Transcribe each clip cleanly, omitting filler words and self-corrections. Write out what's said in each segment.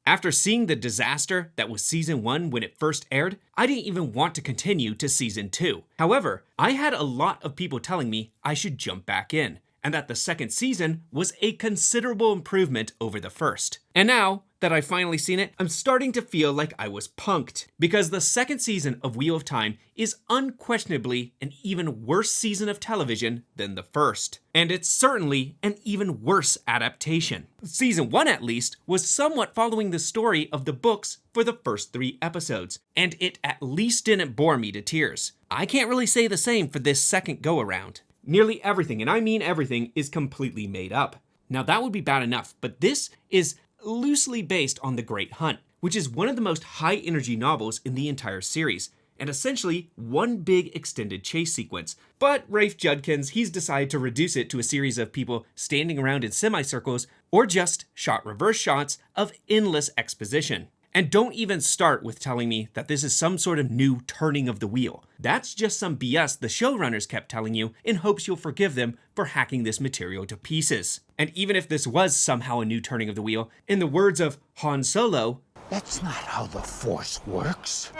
After seeing the disaster that was season 1 when it first aired, I didn't even want to continue to season 2. However, I had a lot of people telling me I should jump back in, and that the second season was a considerable improvement over the first. And now that I've finally seen it, I'm starting to feel like I was punked, because the second season of Wheel of Time is unquestionably an even worse season of television than the first. And it's certainly an even worse adaptation. Season 1, at least, was somewhat following the story of the books for the first 3 episodes, and it at least didn't bore me to tears. I can't really say the same for this second go-around. Nearly everything, and I mean everything, is completely made up. Now that would be bad enough, but this is loosely based on The Great Hunt, which is one of the most high-energy novels in the entire series, and essentially one big extended chase sequence. But Rafe Judkins, he's decided to reduce it to a series of people standing around in semicircles, or just shot reverse shots of endless exposition. And don't even start with telling me that this is some sort of new turning of the wheel. That's just some BS the showrunners kept telling you in hopes you'll forgive them for hacking this material to pieces. And even if this was somehow a new turning of the wheel, in the words of Han Solo, "That's not how the Force works."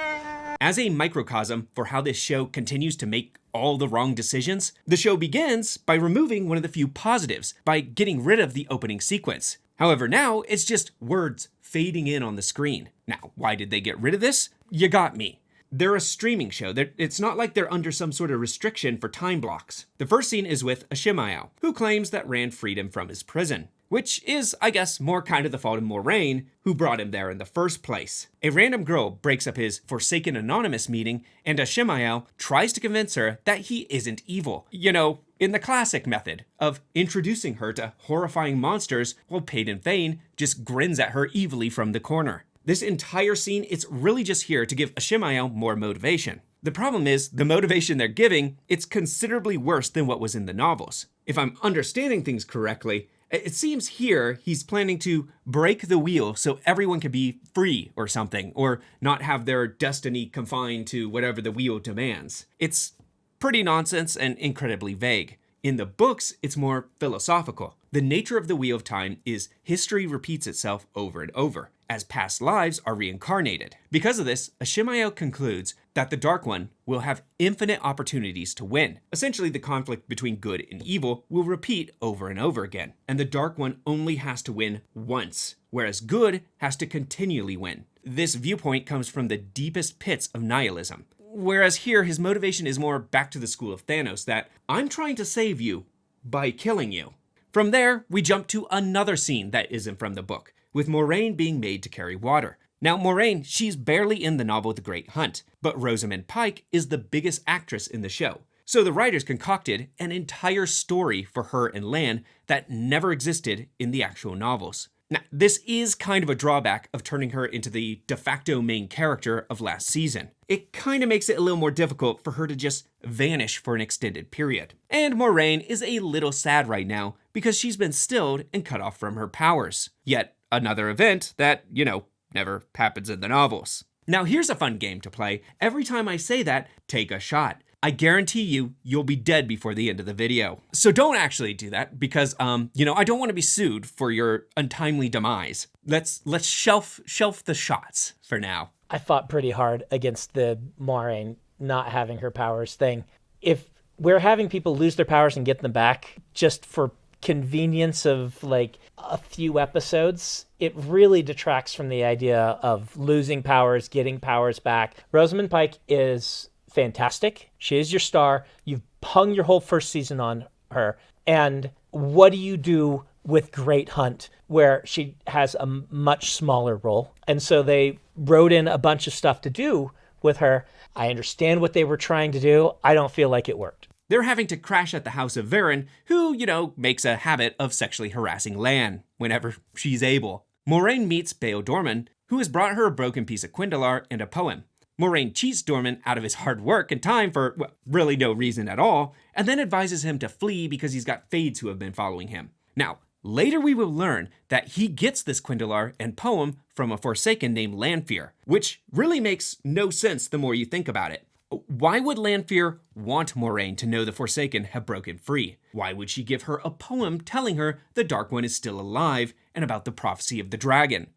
As a microcosm for how this show continues to make all the wrong decisions, the show begins by removing one of the few positives, by getting rid of the opening sequence. However, now it's just words fading in on the screen. Now, why did they get rid of this? You got me. They're a streaming show. It's not like they're under some sort of restriction for time blocks. The first scene is with Ishamael, who claims that Rand freed him from his prison, which is, I guess, more kind of the fault of Moiraine, who brought him there in the first place. A random girl breaks up his Forsaken Anonymous meeting, and Ishamael tries to convince her that he isn't evil. You know, in the classic method of introducing her to horrifying monsters while Peyton Fane just grins at her evilly from the corner. This entire scene, it's really just here to give Ishamael more motivation. The problem is, the motivation they're giving, it's considerably worse than what was in the novels. If I'm understanding things correctly, it seems here he's planning to break the wheel so everyone can be free or something, or not have their destiny confined to whatever the wheel demands. It's pretty nonsense and incredibly vague. In the books, it's more philosophical. The nature of the Wheel of Time is history repeats itself over and over, as past lives are reincarnated. Because of this, Ishamael concludes that the Dark One will have infinite opportunities to win. Essentially, the conflict between good and evil will repeat over and over again, and the Dark One only has to win once, whereas good has to continually win. This viewpoint comes from the deepest pits of nihilism. Whereas here, his motivation is more back to the school of Thanos, that I'm trying to save you by killing you. From there, we jump to another scene that isn't from the book, with Moiraine being made to carry water. Now, Moiraine, she's barely in the novel The Great Hunt, but Rosamund Pike is the biggest actress in the show. So the writers concocted an entire story for her and Lan that never existed in the actual novels. Now, this is kind of a drawback of turning her into the de facto main character of last season. It kind of makes it a little more difficult for her to just vanish for an extended period. And Moiraine is a little sad right now because she's been stilled and cut off from her powers. Yet another event that, never happens in the novels. Now here's a fun game to play. Every time I say that, take a shot. I guarantee you'll be dead before the end of the video. So don't actually do that because, I don't want to be sued for your untimely demise. Let's shelf the shots for now. I fought pretty hard against the Moiraine not having her powers thing. If we're having people lose their powers and get them back just for convenience of like a few episodes, it really detracts from the idea of losing powers, getting powers back. Rosamund Pike is fantastic. She is your star. You've hung your whole first season on her. And what do you do with Great Hunt, where she has a much smaller role? And so they wrote in a bunch of stuff to do with her. I understand what they were trying to do. I don't feel like it worked. They're having to crash at the house of Perrin, who, makes a habit of sexually harassing Lan whenever she's able. Moiraine meets Beodorman, who has brought her a broken piece of Quindalar and a poem. Moiraine cheats Dorman out of his hard work and time for, really no reason at all, and then advises him to flee because he's got Fades who have been following him. Now, later we will learn that he gets this Quindalar and poem from a Forsaken named Lanfear, which really makes no sense the more you think about it. Why would Lanfear want Moiraine to know the Forsaken have broken free? Why would she give her a poem telling her the Dark One is still alive and about the prophecy of the dragon?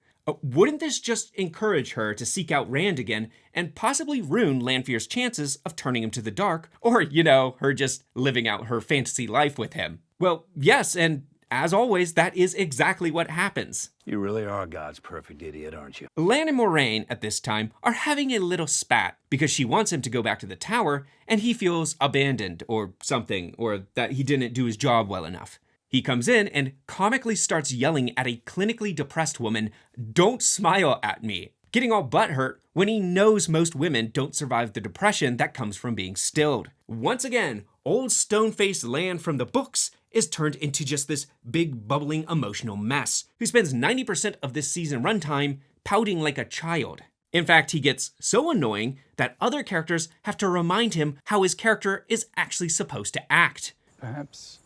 Wouldn't this just encourage her to seek out Rand again and possibly ruin Lanfear's chances of turning him to the dark, or, her just living out her fantasy life with him? Well, yes, and as always, that is exactly what happens. You really are God's perfect idiot, aren't you? Lan and Moiraine, at this time, are having a little spat because she wants him to go back to the tower and he feels abandoned or something, or that he didn't do his job well enough. He comes in and comically starts yelling at a clinically depressed woman, "Don't smile at me," getting all butthurt when he knows most women don't survive the depression that comes from being stilled. Once again, old stone-faced Lan from the books is turned into just this big bubbling emotional mess who spends 90% of this season runtime pouting like a child. In fact, he gets so annoying that other characters have to remind him how his character is actually supposed to act. Perhaps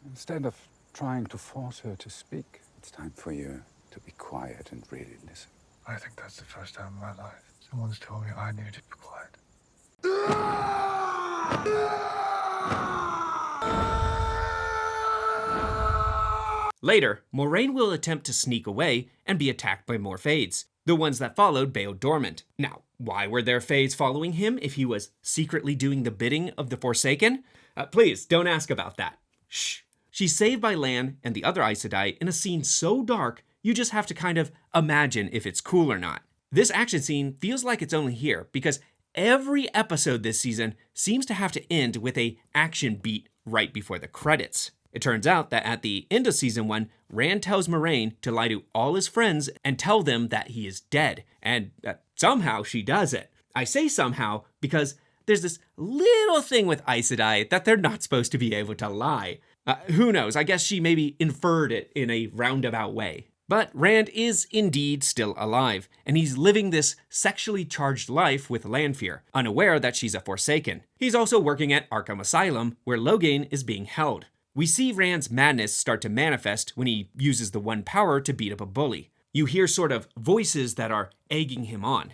instead of trying to force her to speak, it's time for you to be quiet and really listen. I think that's the first time in my life someone's told me I need to be quiet. Later, Moiraine will attempt to sneak away and be attacked by more Fades, the ones that followed Bael Dormant. Now, why were there Fades following him if he was secretly doing the bidding of the Forsaken? Please, don't ask about that. Shh. She's saved by Lan and the other Aes Sedai in a scene so dark, you just have to kind of imagine if it's cool or not. This action scene feels like it's only here because every episode this season seems to have to end with a action beat right before the credits. It turns out that at the end of season 1, Rand tells Moiraine to lie to all his friends and tell them that he is dead, and somehow she does it. I say somehow because there's this little thing with Aes Sedai that they're not supposed to be able to lie. Who knows, I guess she maybe inferred it in a roundabout way. But Rand is indeed still alive, and he's living this sexually charged life with Lanfear, unaware that she's a Forsaken. He's also working at Arkham Asylum, where Logain is being held. We see Rand's madness start to manifest when he uses the one power to beat up a bully. You hear sort of voices that are egging him on.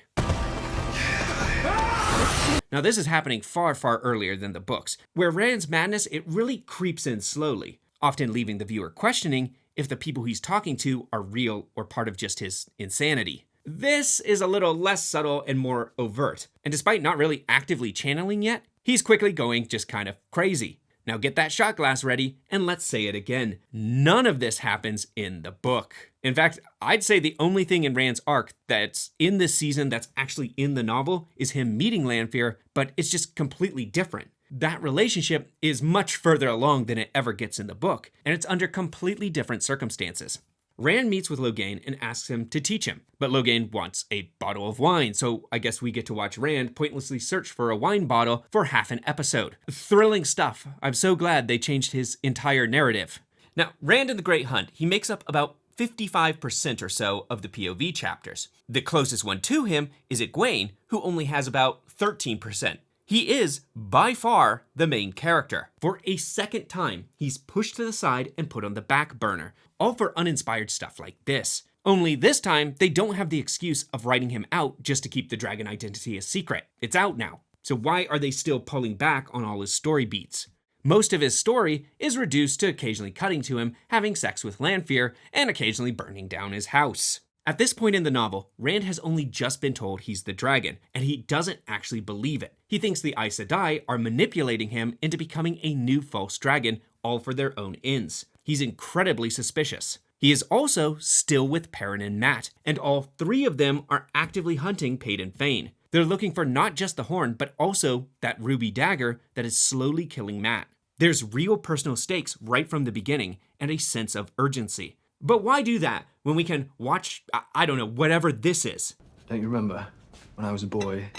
Now this is happening far, far earlier than the books, where Rand's madness, it really creeps in slowly, often leaving the viewer questioning if the people he's talking to are real or part of just his insanity. This is a little less subtle and more overt, and despite not really actively channeling yet, he's quickly going just kind of crazy. Now get that shot glass ready, and let's say it again. None of this happens in the book. In fact, I'd say the only thing in Rand's arc that's in this season that's actually in the novel is him meeting Lanfear, but it's just completely different. That relationship is much further along than it ever gets in the book, and it's under completely different circumstances. Rand meets with Logain and asks him to teach him, but Logain wants a bottle of wine, so I guess we get to watch Rand pointlessly search for a wine bottle for half an episode. Thrilling stuff. I'm so glad they changed his entire narrative. Now, Rand in the Great Hunt, he makes up about 55% or so of the POV chapters. The closest one to him is Egwene, who only has about 13%. He is, by far, the main character. For a second time, he's pushed to the side and put on the back burner, all for uninspired stuff like this. Only this time, they don't have the excuse of writing him out just to keep the dragon identity a secret. It's out now, so why are they still pulling back on all his story beats? Most of his story is reduced to occasionally cutting to him having sex with Lanfear and occasionally burning down his house. At this point in the novel, Rand has only just been told he's the dragon, and he doesn't actually believe it. He thinks the Aes Sedai are manipulating him into becoming a new false dragon, all for their own ends. He's incredibly suspicious. He is also still with Perrin and Mat, and all three of them are actively hunting Paden Fane. They're looking for not just the horn, but also that ruby dagger that is slowly killing Mat. There's real personal stakes right from the beginning, and a sense of urgency. But why do that when we can watch, I don't know, whatever this is? Don't you remember when I was a boy,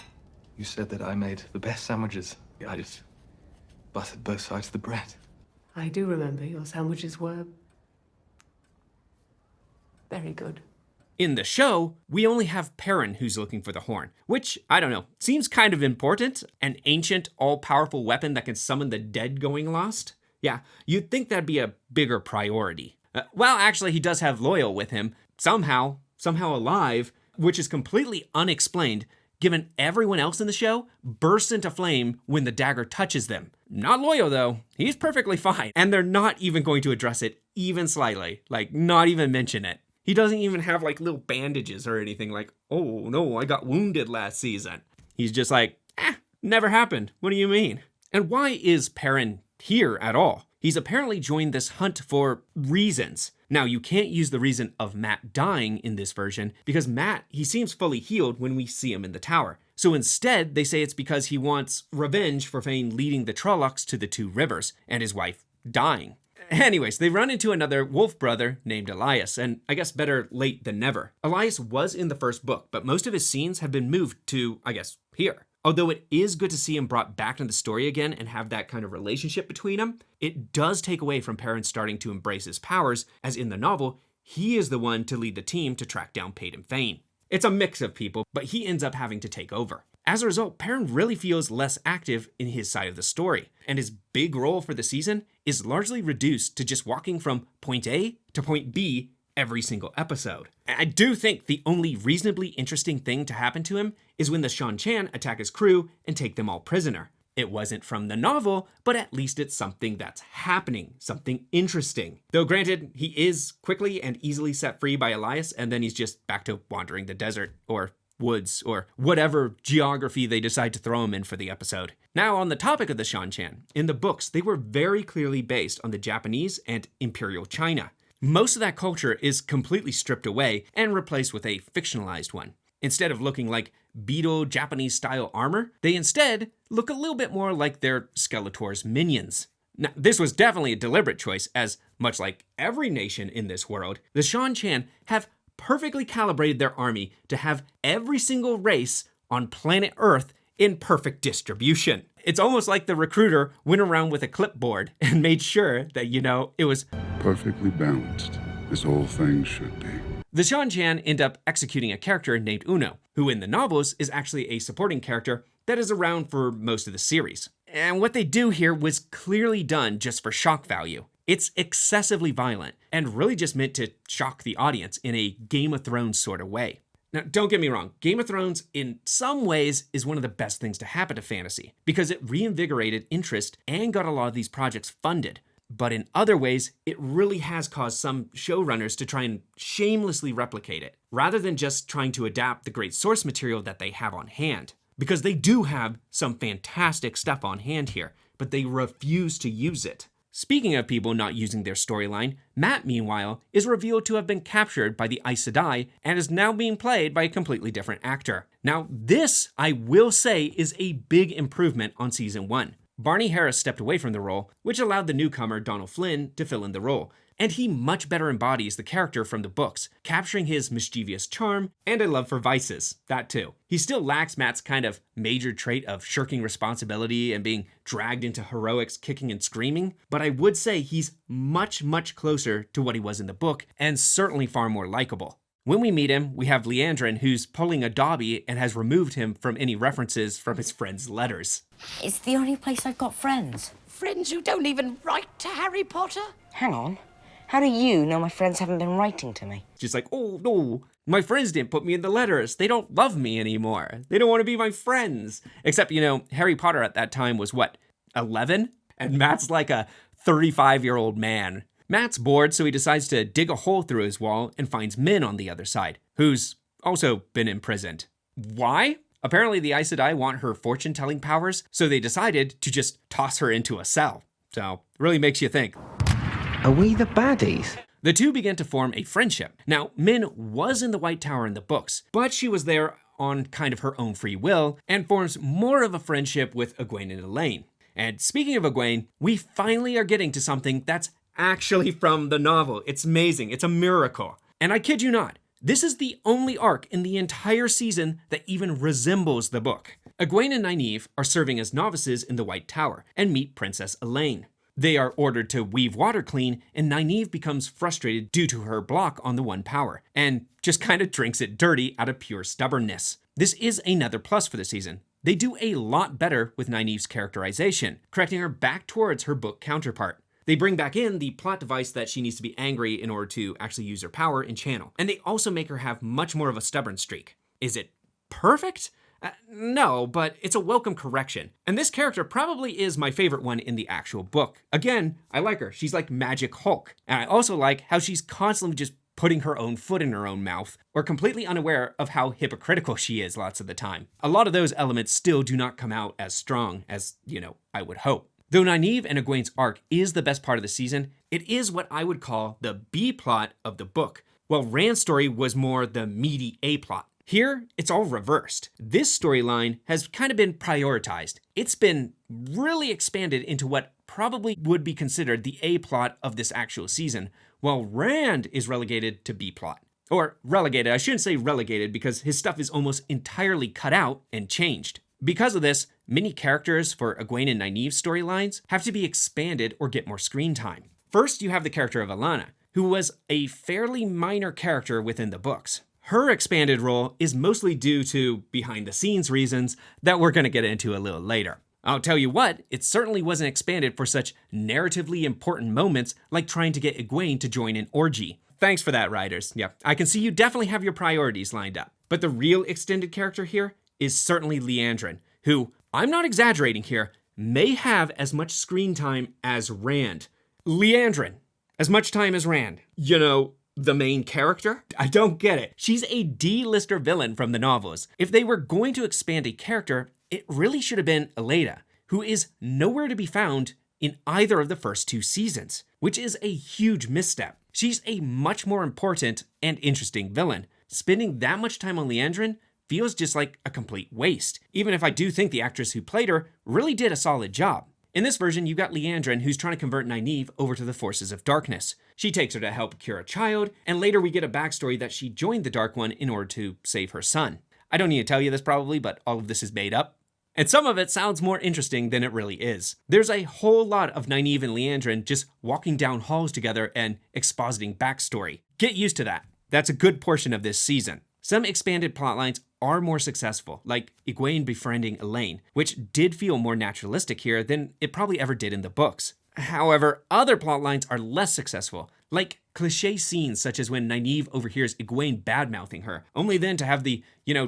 you said that I made the best sandwiches? I just buttered both sides of the bread. I do remember your sandwiches were very good. In the show, we only have Perrin who's looking for the horn, which, I don't know, seems kind of important. An ancient, all-powerful weapon that can summon the dead going lost? Yeah, you'd think that'd be a bigger priority. Well, actually, he does have Loial with him, somehow alive, which is completely unexplained, given everyone else in the show bursts into flame when the dagger touches them. Not Loial, though. He's perfectly fine, and they're not even going to address it even slightly, like not even mention it. He doesn't even have like little bandages or anything like, oh no, I got wounded last season. He's just like, never happened. What do you mean? And why is Perrin here at all? He's apparently joined this hunt for reasons. Now, you can't use the reason of Mat dying in this version because Mat, he seems fully healed when we see him in the tower. So instead, they say it's because he wants revenge for Fane leading the Trollocs to the two rivers and his wife dying. Anyways, they run into another wolf brother named Elias, and I guess better late than never. Elias was in the first book, but most of his scenes have been moved to, I guess, here. Although it is good to see him brought back into the story again and have that kind of relationship between them, it does take away from Perrin starting to embrace his powers, as in the novel, he is the one to lead the team to track down Paden Fane. It's a mix of people, but he ends up having to take over. As a result, Perrin really feels less active in his side of the story, and his big role for the season is largely reduced to just walking from point A to point B every single episode. I do think the only reasonably interesting thing to happen to him is when the Seanchan attack his crew and take them all prisoner. It wasn't from the novel, but at least it's something that's happening, something interesting. Though granted, he is quickly and easily set free by Elias, and then he's just back to wandering the desert, or woods, or whatever geography they decide to throw him in for the episode. Now, on the topic of the Seanchan, in the books, they were very clearly based on the Japanese and Imperial China. Most of that culture is completely stripped away and replaced with a fictionalized one. Instead of looking like Beetle Japanese-style armor, they instead look a little bit more like their Skeletor's minions. Now, this was definitely a deliberate choice, as much like every nation in this world, the Seanchan have perfectly calibrated their army to have every single race on planet Earth in perfect distribution. It's almost like the recruiter went around with a clipboard and made sure that, it was Perfectly balanced, as all things should be. The Seanchan end up executing a character named Uno, who in the novels is actually a supporting character that is around for most of the series. And what they do here was clearly done just for shock value. It's excessively violent and really just meant to shock the audience in a Game of Thrones sort of way. Now, don't get me wrong, Game of Thrones in some ways is one of the best things to happen to fantasy because it reinvigorated interest and got a lot of these projects funded. But in other ways, it really has caused some showrunners to try and shamelessly replicate it, rather than just trying to adapt the great source material that they have on hand. Because they do have some fantastic stuff on hand here, but they refuse to use it. Speaking of people not using their storyline, Mat, meanwhile, is revealed to have been captured by the Aes Sedai and is now being played by a completely different actor. Now, this, I will say, is a big improvement on Season 1. Barney Harris stepped away from the role, which allowed the newcomer Donald Flynn to fill in the role, and he much better embodies the character from the books, capturing his mischievous charm and a love for vices, that too. He still lacks Mat's kind of major trait of shirking responsibility and being dragged into heroics kicking and screaming, but I would say he's much, much closer to what he was in the book, and certainly far more likable. When we meet him, we have Liandrin, who's pulling a Dobby and has removed him from any references from his friends' letters. It's the only place I've got friends. Friends who don't even write to Harry Potter? Hang on. How do you know my friends haven't been writing to me? She's like, oh no, my friends didn't put me in the letters. They don't love me anymore. They don't want to be my friends. Except, Harry Potter at that time was what, 11? And Matt's like a 35-year-old man. Matt's bored, so he decides to dig a hole through his wall and finds Min on the other side, who's also been imprisoned. Why? Apparently the Aes Sedai want her fortune-telling powers, so they decided to just toss her into a cell. So, really makes you think. Are we the baddies? The two began to form a friendship. Now, Min was in the White Tower in the books, but she was there on kind of her own free will and forms more of a friendship with Egwene and Elaine. And speaking of Egwene, we finally are getting to something that's actually from the novel. It's amazing. It's a miracle. And I kid you not, this is the only arc in the entire season that even resembles the book. Egwene and Nynaeve are serving as novices in the White Tower and meet Princess Elaine. They are ordered to weave water clean, and Nynaeve becomes frustrated due to her block on the one power, and just kind of drinks it dirty out of pure stubbornness. This is another plus for the season. They do a lot better with Nynaeve's characterization, correcting her back towards her book counterpart. They bring back in the plot device that she needs to be angry in order to actually use her power and channel. And they also make her have much more of a stubborn streak. Is it perfect? No, but it's a welcome correction. And this character probably is my favorite one in the actual book. Again, I like her. She's like Magic Hulk. And I also like how she's constantly just putting her own foot in her own mouth, or completely unaware of how hypocritical she is lots of the time. A lot of those elements still do not come out as strong as, I would hope. Though Nynaeve and Egwene's arc is the best part of the season, it is what I would call the B plot of the book, while Rand's story was more the meaty A plot. Here, it's all reversed. This storyline has kind of been prioritized. It's been really expanded into what probably would be considered the A plot of this actual season, while Rand is relegated to B plot. Or relegated, I shouldn't say relegated because his stuff is almost entirely cut out and changed. Because of this, many characters for Egwene and Nynaeve's storylines have to be expanded or get more screen time. First, you have the character of Alanna, who was a fairly minor character within the books. Her expanded role is mostly due to behind-the-scenes reasons that we're going to get into a little later. I'll tell you what, it certainly wasn't expanded for such narratively important moments like trying to get Egwene to join an orgy. Thanks for that, writers. Yeah, I can see you definitely have your priorities lined up. But the real extended character here is certainly Liandrin, who, I'm not exaggerating here, may have as much screen time as Rand. Liandrin, as much time as Rand. The main character? I don't get it. She's a D-lister villain from the novels. If they were going to expand a character, it really should have been Eleda, who is nowhere to be found in either of the first 2 seasons, which is a huge misstep. She's a much more important and interesting villain. Spending that much time on Liandrin feels just like a complete waste, even if I do think the actress who played her really did a solid job. In this version, you've got Liandrin who's trying to convert Nynaeve over to the forces of darkness. She takes her to help cure a child, and later we get a backstory that she joined the Dark One in order to save her son. I don't need to tell you this probably, but all of this is made up. And some of it sounds more interesting than it really is. There's a whole lot of Nynaeve and Liandrin just walking down halls together and expositing backstory. Get used to that. That's a good portion of this season. Some expanded plotlines are more successful, like Egwene befriending Elaine, which did feel more naturalistic here than it probably ever did in the books. However, other plotlines are less successful, like cliché scenes such as when Nynaeve overhears Egwene bad-mouthing her, only then to have the,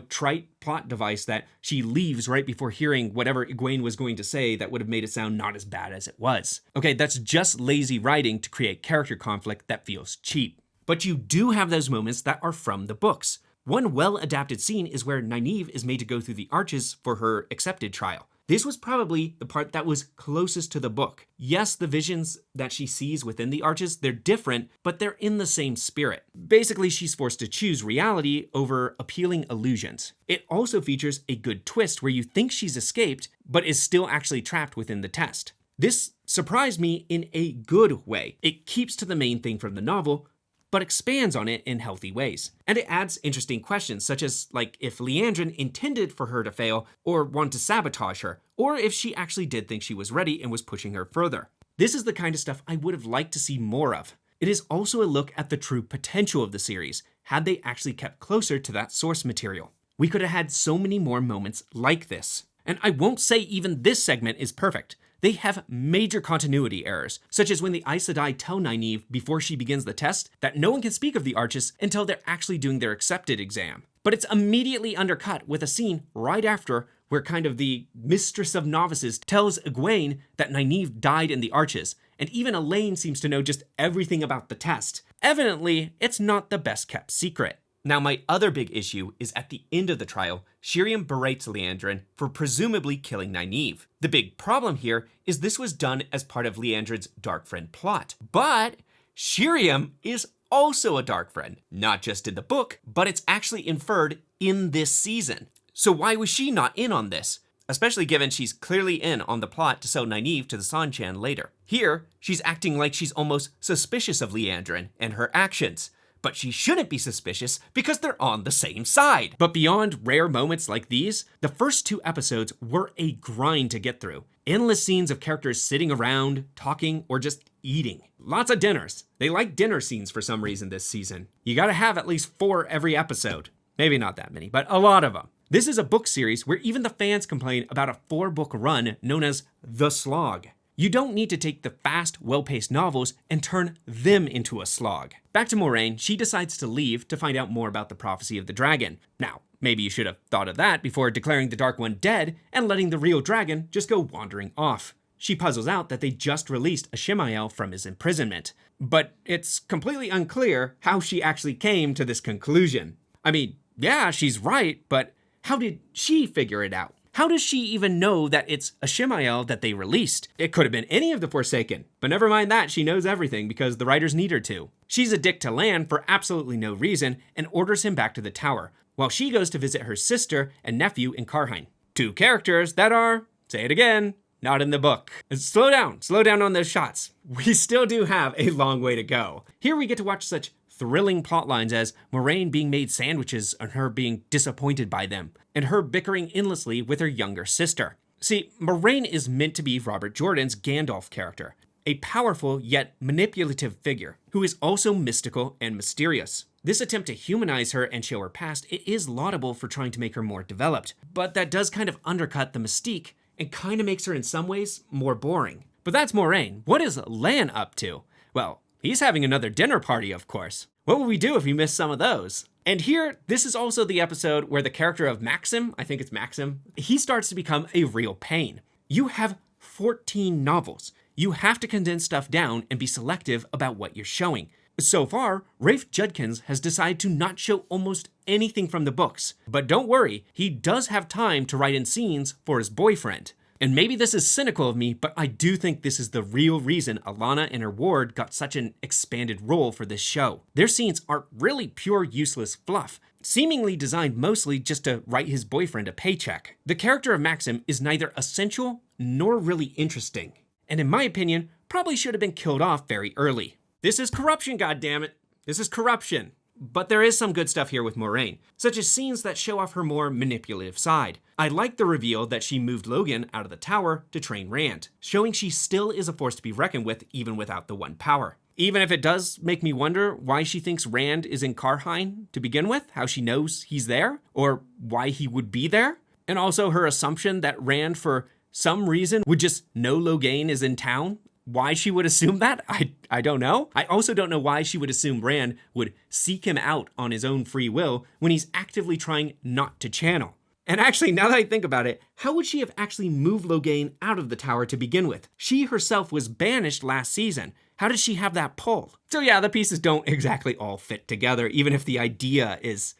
trite plot device that she leaves right before hearing whatever Egwene was going to say that would have made it sound not as bad as it was. Okay, that's just lazy writing to create character conflict that feels cheap. But you do have those moments that are from the books. One well-adapted scene is where Nynaeve is made to go through the arches for her accepted trial. This was probably the part that was closest to the book. Yes, the visions that she sees within the arches, they're different, but they're in the same spirit. Basically, she's forced to choose reality over appealing illusions. It also features a good twist where you think she's escaped, but is still actually trapped within the test. This surprised me in a good way. It keeps to the main thing from the novel, but expands on it in healthy ways. And it adds interesting questions, such as if Liandrin intended for her to fail or wanted to sabotage her, or if she actually did think she was ready and was pushing her further. This is the kind of stuff I would have liked to see more of. It is also a look at the true potential of the series, had they actually kept closer to that source material. We could have had so many more moments like this. And I won't say even this segment is perfect. They have major continuity errors, such as when the Aes Sedai tell Nynaeve before she begins the test that no one can speak of the Arches until they're actually doing their accepted exam. But it's immediately undercut with a scene right after where kind of the Mistress of Novices tells Egwene that Nynaeve died in the Arches, and even Elaine seems to know just everything about the test. Evidently, it's not the best kept secret. Now, my other big issue is at the end of the trial, Sheriam berates Liandrin for presumably killing Nynaeve. The big problem here is this was done as part of Liandrin's Dark Friend plot. But Sheriam is also a Dark Friend, not just in the book, but it's actually inferred in this season. So why was she not in on this? Especially given she's clearly in on the plot to sell Nynaeve to the Seanchan later. Here, she's acting like she's almost suspicious of Liandrin and her actions. But she shouldn't be suspicious because they're on the same side. But beyond rare moments like these, the first 2 episodes were a grind to get through. Endless scenes of characters sitting around, talking, or just eating. Lots of dinners. They like dinner scenes for some reason this season. You gotta have at least 4 every episode. Maybe not that many, but a lot of them. This is a book series where even the fans complain about a 4-book run known as The Slog. You don't need to take the fast, well-paced novels and turn them into a slog. Back to Moiraine, she decides to leave to find out more about the prophecy of the dragon. Now, maybe you should have thought of that before declaring the Dark One dead and letting the real dragon just go wandering off. she puzzles out that they just released Ishamael from his imprisonment. But it's completely unclear how she actually came to this conclusion. I mean, yeah, she's right, but how did she figure it out? How does she even know that it's Ishamael that they released? It could have been any of the Forsaken, but never mind that, she knows everything because the writers need her to. She's a dick to Lan for absolutely no reason and orders him back to the tower, while she goes to visit her sister and nephew in Cairhien. 2 characters that are, say it again, not in the book. Slow down on those shots. We still do have a long way to go. Here we get to watch such thrilling plot lines as Moiraine being made sandwiches and her being disappointed by them, and her bickering endlessly with her younger sister. See, Moiraine is meant to be Robert Jordan's Gandalf character, a powerful yet manipulative figure who is also mystical and mysterious. This attempt to humanize her and show her past, it is laudable for trying to make her more developed, but that does kind of undercut the mystique and kind of makes her in some ways more boring. But that's Moiraine. What is Lan up to? Well, he's having another dinner party, of course. What would we do if we missed some of those? And here, this is also the episode where the character of Maxim, I think it's Maxim, he starts to become a real pain. You have 14 novels. You have to condense stuff down and be selective about what you're showing. So far, Rafe Judkins has decided to not show almost anything from the books. But don't worry, he does have time to write in scenes for his boyfriend. And maybe this is cynical of me, but I do think this is the real reason Alana and her ward got such an expanded role for this show. Their scenes are really pure useless fluff, seemingly designed mostly just to write his boyfriend a paycheck. The character of Maxim is neither essential nor really interesting, and in my opinion, probably should have been killed off very early. This is corruption, goddammit. This is corruption. But there is some good stuff here with Moiraine, such as scenes that show off her more manipulative side. I like the reveal that she moved Logain out of the tower to train Rand, showing she still is a force to be reckoned with even without the one power. Even if it does make me wonder why she thinks Rand is in Cairhien to begin with, how she knows he's there, or why he would be there. And also her assumption that Rand, for some reason, would just know Logain is in town. Why she would assume that, I don't know. I also don't know why she would assume Rand would seek him out on his own free will when he's actively trying not to channel. And actually, now that I think about it, how would she have actually moved Logain out of the tower to begin with? She herself was banished last season. How did she have that pull? So yeah, the pieces don't exactly all fit together, even if the idea is,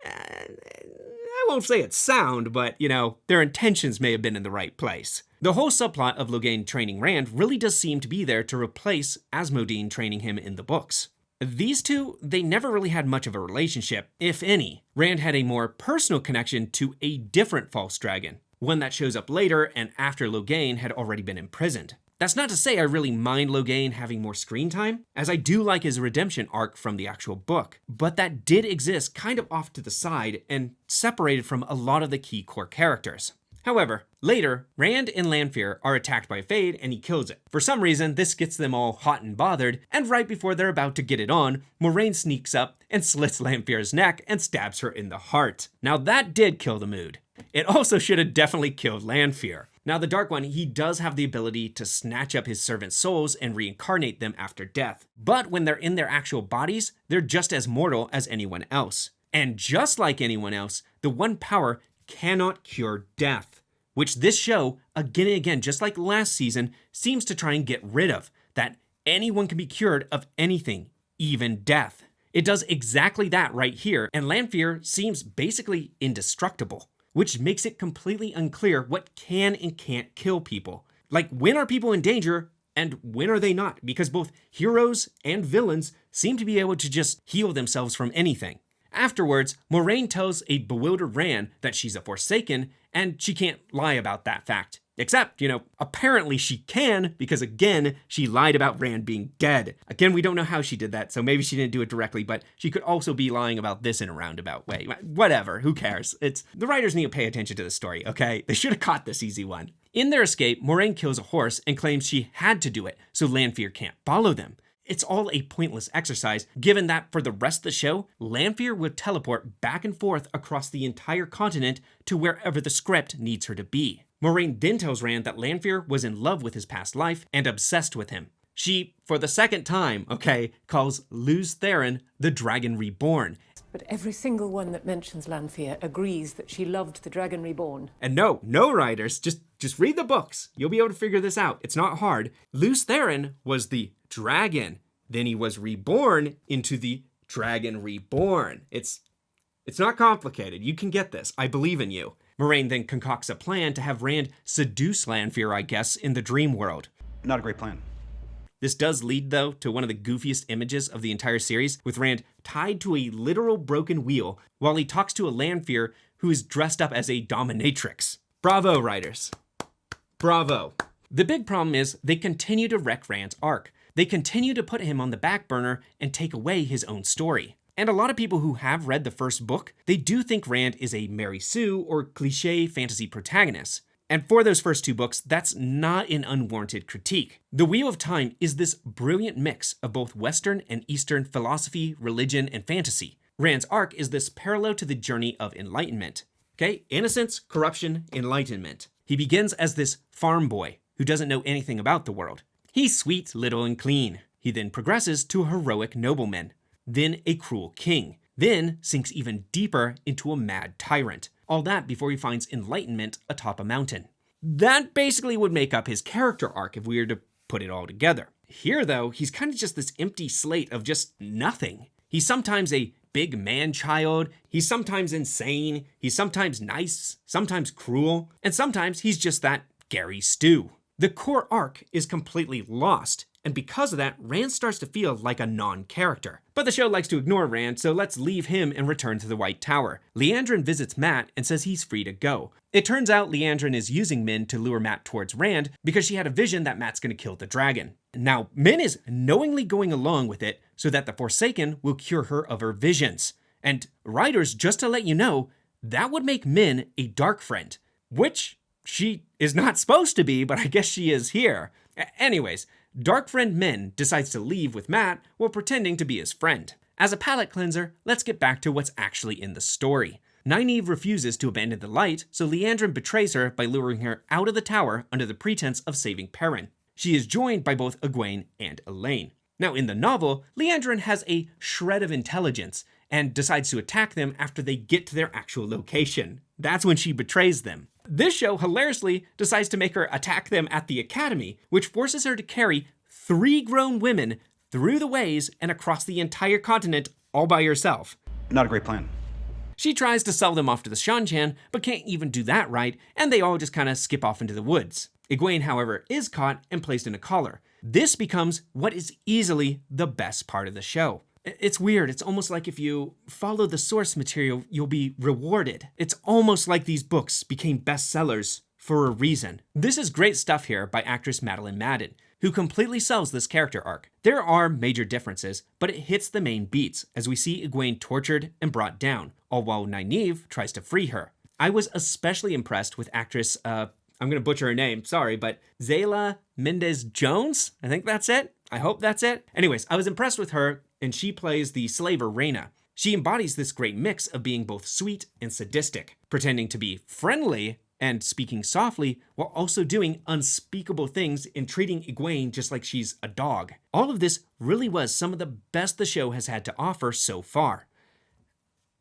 I won't say it's sound, but, you know, their intentions may have been in the right place. The whole subplot of Logain training Rand really does seem to be there to replace Asmodene training him in the books. These two, they never really had much of a relationship, if any. Rand had a more personal connection to a different false dragon, one that shows up later and after Logain had already been imprisoned. That's not to say I really mind Logain having more screen time, as I do like his redemption arc from the actual book, but that did exist kind of off to the side and separated from a lot of the key core characters. However, later, Rand and Lanfear are attacked by Fade and he kills it. For some reason, this gets them all hot and bothered, and right before they're about to get it on, Moiraine sneaks up and slits Lanfear's neck and stabs her in the heart. Now that did kill the mood. It also should have definitely killed Lanfear. Now the Dark One, he does have the ability to snatch up his servants' souls and reincarnate them after death. But when they're in their actual bodies, they're just as mortal as anyone else. And just like anyone else, the one power cannot cure death, which this show, again and again, just like last season, seems to try and get rid of, that anyone can be cured of anything, even death. It does exactly that right here, and Lanfear seems basically indestructible, which makes it completely unclear what can and can't kill people. Like, when are people in danger, and when are they not? Because both heroes and villains seem to be able to just heal themselves from anything. Afterwards, Moiraine tells a bewildered Rand that she's a Forsaken, and she can't lie about that fact. Except, apparently she can, because again, she lied about Rand being dead. Again, we don't know how she did that, so maybe she didn't do it directly, but she could also be lying about this in a roundabout way. Whatever, who cares? The writers need to pay attention to the story, okay? They should have caught this easy one. In their escape, Moiraine kills a horse and claims she had to do it, so Lanfear can't follow them. It's all a pointless exercise, given that for the rest of the show, Lanfear would teleport back and forth across the entire continent to wherever the script needs her to be. Moiraine then tells Rand that Lanfear was in love with his past life and obsessed with him. She, for the second time, calls Lews Therin the Dragon Reborn. But every single one that mentions Lanfear agrees that she loved the Dragon Reborn. And no writers, just read the books. You'll be able to figure this out. It's not hard. Lews Therin was the dragon. Then he was reborn into the Dragon Reborn. It's not complicated. You can get this. I believe in you. Moiraine then concocts a plan to have Rand seduce Lanfear, I guess, in the dream world. Not a great plan. This does lead, though, to one of the goofiest images of the entire series, with Rand tied to a literal broken wheel while he talks to a Lanfear who is dressed up as a dominatrix. Bravo, writers. Bravo. The big problem is they continue to wreck Rand's arc. They continue to put him on the back burner and take away his own story. And a lot of people who have read the first book, they do think Rand is a Mary Sue or cliché fantasy protagonist. And for those first 2 books, that's not an unwarranted critique. The Wheel of Time is this brilliant mix of both Western and Eastern philosophy, religion, and fantasy. Rand's arc is this parallel to the journey of enlightenment. Okay, innocence, corruption, enlightenment. He begins as this farm boy who doesn't know anything about the world. He's sweet, little, and clean. He then progresses to a heroic nobleman, then a cruel king, then sinks even deeper into a mad tyrant. All that before he finds enlightenment atop a mountain. That basically would make up his character arc if we were to put it all together. Here, though, he's kind of just this empty slate of just nothing. He's sometimes a big man-child, he's sometimes insane, he's sometimes nice, sometimes cruel, and sometimes he's just that Gary Stew. The core arc is completely lost, and because of that, Rand starts to feel like a non-character. But the show likes to ignore Rand, so let's leave him and return to the White Tower. Liandrin visits Mat and says he's free to go. It turns out Liandrin is using Min to lure Mat towards Rand because she had a vision that Mat's gonna kill the dragon. Now, Min is knowingly going along with it so that the Forsaken will cure her of her visions. And writers, just to let you know, that would make Min a dark friend, which she is not supposed to be, but I guess she is here. Anyways, Dark Friend Min decides to leave with Mat while pretending to be his friend. As a palate cleanser, let's get back to what's actually in the story. Nynaeve refuses to abandon the light, so Liandrin betrays her by luring her out of the tower under the pretense of saving Perrin. She is joined by both Egwene and Elaine. Now in the novel, Liandrin has a shred of intelligence and decides to attack them after they get to their actual location. That's when she betrays them. This show hilariously decides to make her attack them at the academy, which forces her to carry 3 grown women through the ways and across the entire continent all by herself. Not a great plan. She tries to sell them off to the Seanchan, but can't even do that right, and they all just kind of skip off into the woods. Egwene, however, is caught and placed in a collar. This becomes what is easily the best part of the show. It's weird. It's almost like if you follow the source material, you'll be rewarded. It's almost like these books became bestsellers for a reason. This is great stuff here by actress Madeline Madden, who completely sells this character arc. There are major differences, but it hits the main beats as we see Egwene tortured and brought down, all while Nynaeve tries to free her. I was especially impressed with actress, I'm gonna butcher her name, sorry, but Zayla Mendez-Jones? I think that's it. I hope that's it. Anyways, I was impressed with her, and she plays the slaver Reyna. She embodies this great mix of being both sweet and sadistic, pretending to be friendly and speaking softly while also doing unspeakable things and treating Egwene just like she's a dog. All of this really was some of the best the show has had to offer so far.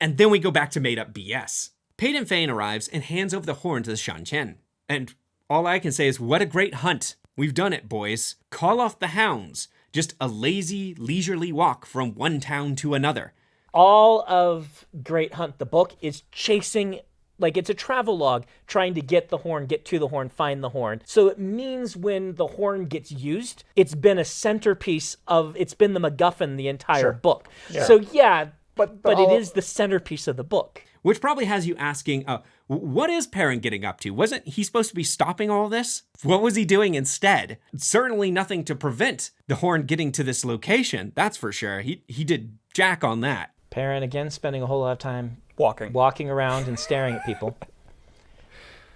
And then we go back to made up BS. Paden Fain arrives and hands over the horn to the Seanchan. And all I can say is what a great hunt. We've done it, boys. Call off the hounds. Just a lazy, leisurely walk from one town to another. All of Great Hunt, the book, is chasing, like it's a travelogue, trying to get the horn, get to the horn, find the horn. So it means when the horn gets used, it's been a centerpiece of, it's been the MacGuffin the entire book. Yeah. So yeah, but it is the centerpiece of the book. Which probably has you asking, what is Perrin getting up to? Wasn't he supposed to be stopping all this? What was he doing instead? Certainly nothing to prevent the horn getting to this location, that's for sure. He did jack on that. Perrin, again, spending a whole lot of time walking around and staring at people.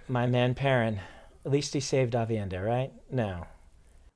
My man Perrin. At least he saved Avienda, right? No.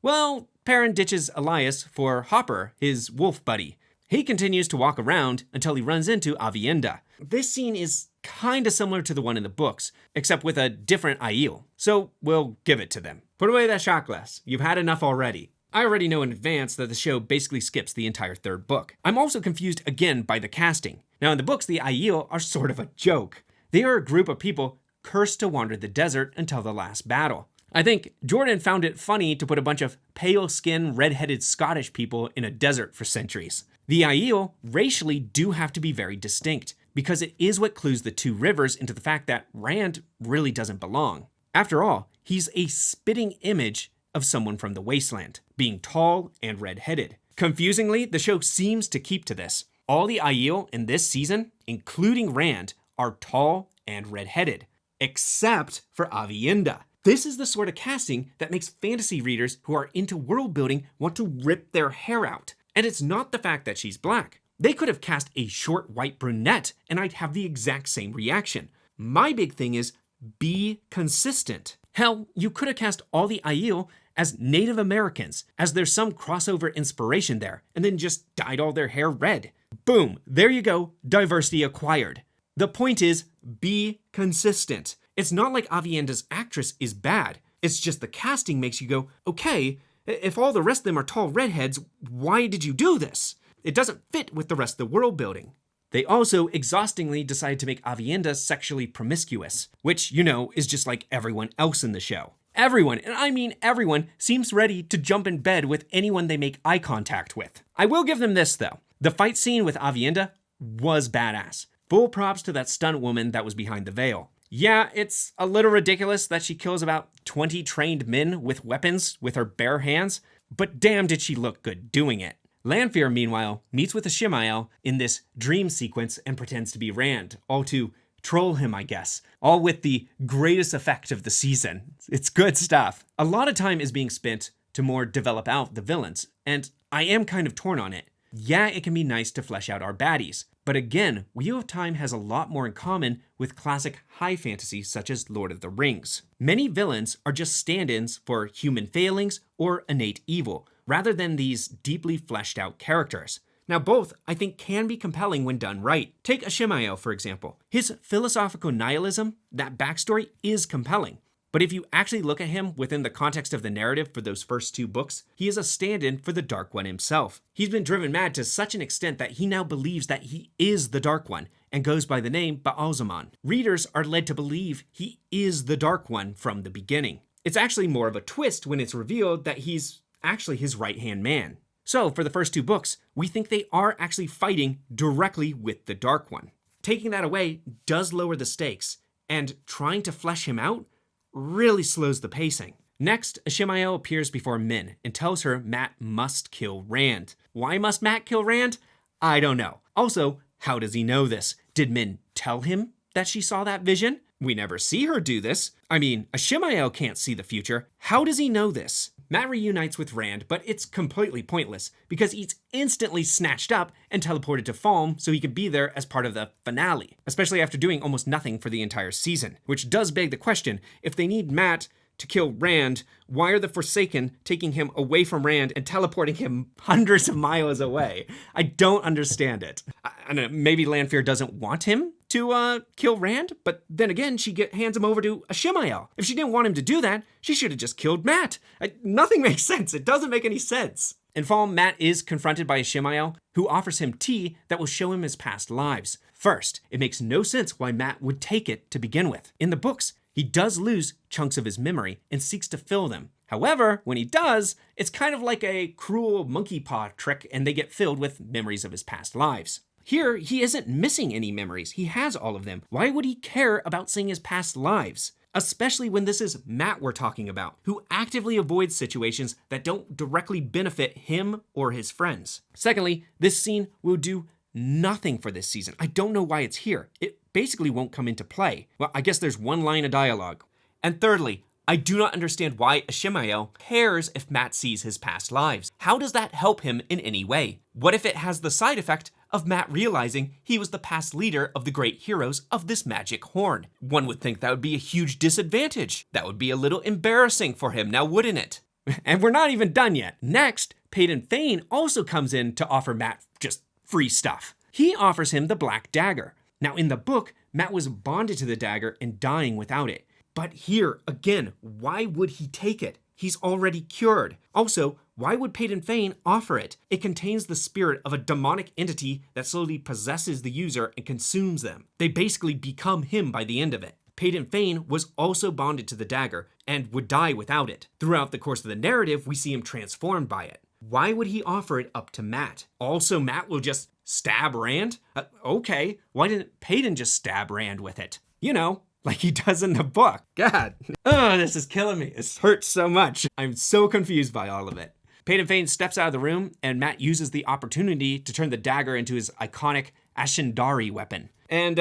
Well, Perrin ditches Elias for Hopper, his wolf buddy. He continues to walk around until he runs into Avienda. This scene is kind of similar to the one in the books, except with a different Aiel. So we'll give it to them. Put away that shot glass. You've had enough already. I already know in advance that the show basically skips the entire third book. I'm also confused again by the casting, Now in the books, the Aiel are sort of a joke. They are a group of people cursed to wander the desert until the last battle. I think Jordan found it funny to put a bunch of pale-skinned, red-headed Scottish people in a desert for centuries. The Aiel racially do have to be very distinct, because it is what clues the two rivers into the fact that Rand really doesn't belong. After all, he's a spitting image of someone from the wasteland, being tall and red-headed. Confusingly, the show seems to keep to this. All the Aiel in this season, including Rand, are tall and red-headed, except for Aviendha. This is the sort of casting that makes fantasy readers who are into world building want to rip their hair out. And it's not the fact that she's black. They could have cast a short white brunette and I'd have the exact same reaction. My big thing is be consistent. Hell, you could have cast all the Aiel as Native Americans, as there's some crossover inspiration there, and then just dyed all their hair red. Boom, there you go, diversity acquired. The point is, be consistent. It's not like Aviendha's actress is bad. It's just the casting makes you go, okay, if all the rest of them are tall redheads, why did you do this? It doesn't fit with the rest of the world building. They also exhaustingly decide to make Aviendha sexually promiscuous, which, you know, is just like everyone else in the show. Everyone, and I mean everyone, seems ready to jump in bed with anyone they make eye contact with. I will give them this, though. The fight scene with Aviendha was badass. Full props to that stunt woman that was behind the veil. Yeah, it's a little ridiculous that she kills about 20 trained men with weapons with her bare hands, but damn did she look good doing it. Lanfear, meanwhile, meets with Ishamael in this dream sequence and pretends to be Rand, all to troll him, I guess, all with the greatest effect of the season. It's good stuff. A lot of time is being spent to more develop out the villains, and I am kind of torn on it. Yeah, it can be nice to flesh out our baddies, but again, Wheel of Time has a lot more in common with classic high fantasy such as Lord of the Rings. Many villains are just stand-ins for human failings or innate evil, rather than these deeply fleshed out characters. Now both, I think, can be compelling when done right. Take Ishamael, for example. His philosophical nihilism, that backstory, is compelling. But if you actually look at him within the context of the narrative for those first two books, he is a stand-in for the Dark One himself. He's been driven mad to such an extent that he now believes that he is the Dark One and goes by the name Ba'alzamon. Readers are led to believe he is the Dark One from the beginning. It's actually more of a twist when it's revealed that he's actually his right-hand man. So for the first two books, we think they are actually fighting directly with the Dark One. Taking that away does lower the stakes, and trying to flesh him out really slows the pacing. Next, Ishamael appears before Min and tells her Mat must kill Rand. Why must Mat kill Rand? I don't know. Also, how does he know this? Did Min tell him that she saw that vision? We never see her do this. I mean, Ishamael can't see the future. How does he know this? Mat reunites with Rand, but it's completely pointless because he's instantly snatched up and teleported to Falm so he could be there as part of the finale, especially after doing almost nothing for the entire season, which does beg the question, if they need Mat to kill Rand, why are the Forsaken taking him away from Rand and teleporting him hundreds of miles away? I don't understand it. I don't know, maybe Lanfear doesn't want him to kill Rand, but then again, she hands him over to Ishamael. If she didn't want him to do that, she should have just killed Mat. Nothing makes sense. It doesn't make any sense. In Falm, Mat is confronted by Ishamael, who offers him tea that will show him his past lives. First, it makes no sense why Mat would take it to begin with. In the books, he does lose chunks of his memory and seeks to fill them. However, when he does, it's kind of like a cruel monkey paw trick and they get filled with memories of his past lives. Here, he isn't missing any memories. He has all of them. Why would he care about seeing his past lives? Especially when this is Mat we're talking about, who actively avoids situations that don't directly benefit him or his friends. Secondly, this scene will do nothing for this season. I don't know why it's here. It basically won't come into play. Well, I guess there's one line of dialogue. And thirdly, I do not understand why Ishamael cares if Mat sees his past lives. How does that help him in any way? What if it has the side effect of Mat realizing he was the past leader of the great heroes of this magic horn? One would think that would be a huge disadvantage. That would be a little embarrassing for him, now wouldn't it? And we're not even done yet. Next, Paden Fane also comes in to offer Mat just free stuff. He offers him the Black Dagger. Now in the book, Mat was bonded to the dagger and dying without it. But here, again, why would he take it? He's already cured. Also, why would Peyton Fane offer it? It contains the spirit of a demonic entity that slowly possesses the user and consumes them. They basically become him by the end of it. Peyton Fane was also bonded to the dagger and would die without it. Throughout the course of the narrative, we see him transformed by it. Why would he offer it up to Mat? Also, Mat will just stab Rand? Okay, why didn't Peyton just stab Rand with it? You know, like he does in the book. God, oh, this is killing me. This hurts so much. I'm so confused by all of it. Peyton Fane steps out of the room, and Mat uses the opportunity to turn the dagger into his iconic Ashendari weapon. And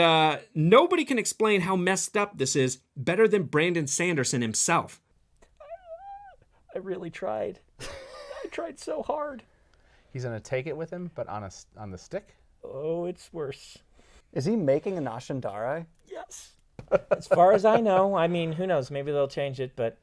nobody can explain how messed up this is better than Brandon Sanderson himself. I really tried. I tried so hard. He's gonna take it with him, but on the stick? Oh, it's worse. Is he making an Ashendari? Yes. As far as I know, I mean, who knows? Maybe they'll change it, but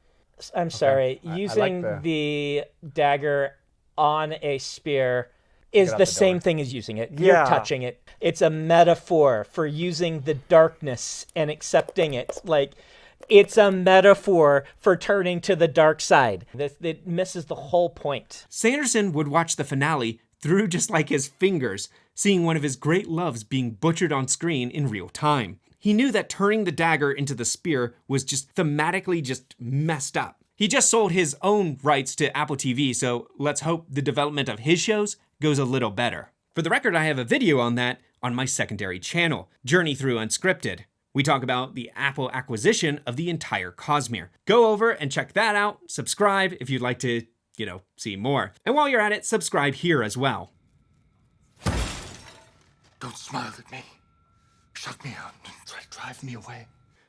I'm sorry. Using the dagger on a spear is the same thing as using it. You're touching it. It's a metaphor for using the darkness and accepting it. Like, it's a metaphor for turning to the dark side. It misses the whole point. Sanderson would watch the finale through just like his fingers, seeing one of his great loves being butchered on screen in real time. He knew that turning the dagger into the spear was just thematically just messed up. He just sold his own rights to Apple TV, so let's hope the development of his shows goes a little better. For the record, I have a video on that on my secondary channel, Journey Through Unscripted. We talk about the Apple acquisition of the entire Cosmere. Go over and check that out. Subscribe if you'd like to, see more. And while you're at it, subscribe here as well. Don't smile at me. Shut me out and try to drive me away.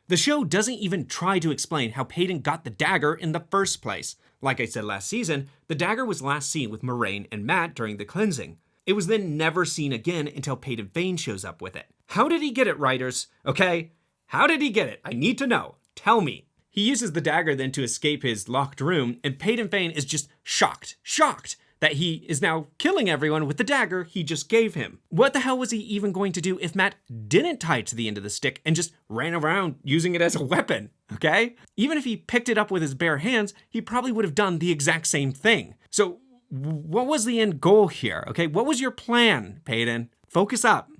The show doesn't even try to explain how Peyton got the dagger in the first place. Like I said last season, the dagger was last seen with Moiraine and Mat during the cleansing. It was then never seen again until Peyton Fane shows up with it. How did he get it, writers? Okay? How did he get it? I need to know. Tell me. He uses the dagger then to escape his locked room, and Peyton Fane is just shocked that he is now killing everyone with the dagger he just gave him. What the hell was he even going to do if Mat didn't tie it to the end of the stick and just ran around using it as a weapon, okay? Even if he picked it up with his bare hands, he probably would have done the exact same thing. So what was the end goal here, okay? What was your plan, Peyton? Focus up.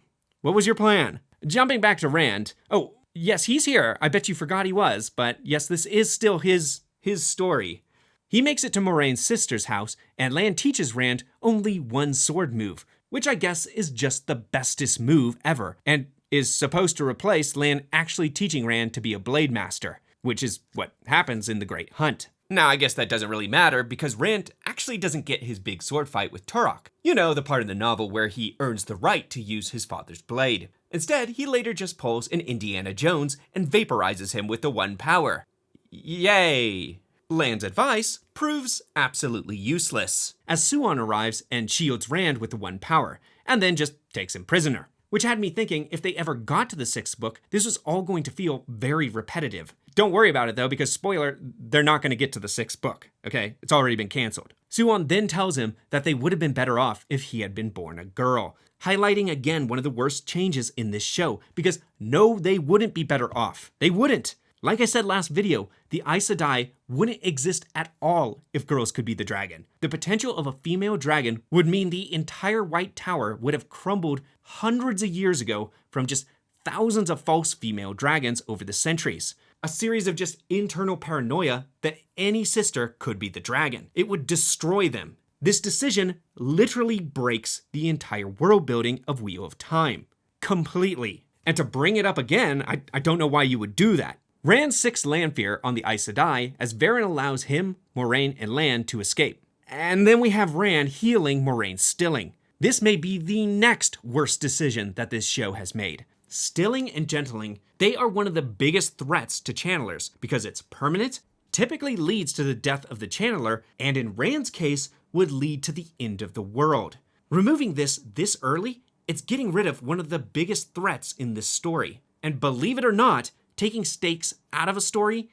What was your plan? Jumping back to Rand. Oh, yes, he's here. I bet you forgot he was, but yes, this is still his story. He makes it to Moraine's sister's house, and Lan teaches Rand only one sword move, which I guess is just the bestest move ever, and is supposed to replace Lan actually teaching Rand to be a blade master, which is what happens in The Great Hunt. Now, I guess that doesn't really matter, because Rand actually doesn't get his big sword fight with Turok. You know, the part in the novel where he earns the right to use his father's blade. Instead, he later just pulls an Indiana Jones and vaporizes him with the one power. Yay! Lan's advice proves absolutely useless, as Suan arrives and shields Rand with the one power, and then just takes him prisoner. Which had me thinking if they ever got to the 6th book, this was all going to feel very repetitive. Don't worry about it though, because spoiler, they're not going to get to the 6th book, okay? It's already been canceled. Suan then tells him that they would have been better off if he had been born a girl, highlighting again one of the worst changes in this show, because no, they wouldn't be better off. They wouldn't. Like I said last video, the Aes Sedai wouldn't exist at all if girls could be the dragon. The potential of a female dragon would mean the entire White Tower would have crumbled hundreds of years ago from just thousands of false female dragons over the centuries. A series of just internal paranoia that any sister could be the dragon. It would destroy them. This decision literally breaks the entire world building of Wheel of Time. Completely. And to bring it up again, I don't know why you would do that. Rand sics Lanfear on the Aes Sedai as Varen allows him, Moiraine, and Lan to escape. And then we have Rand healing Moraine's stilling. This may be the next worst decision that this show has made. Stilling and gentling, they are one of the biggest threats to channelers because it's permanent, typically leads to the death of the channeler, and in Rand's case, would lead to the end of the world. Removing this early, it's getting rid of one of the biggest threats in this story. And believe it or not, taking stakes out of a story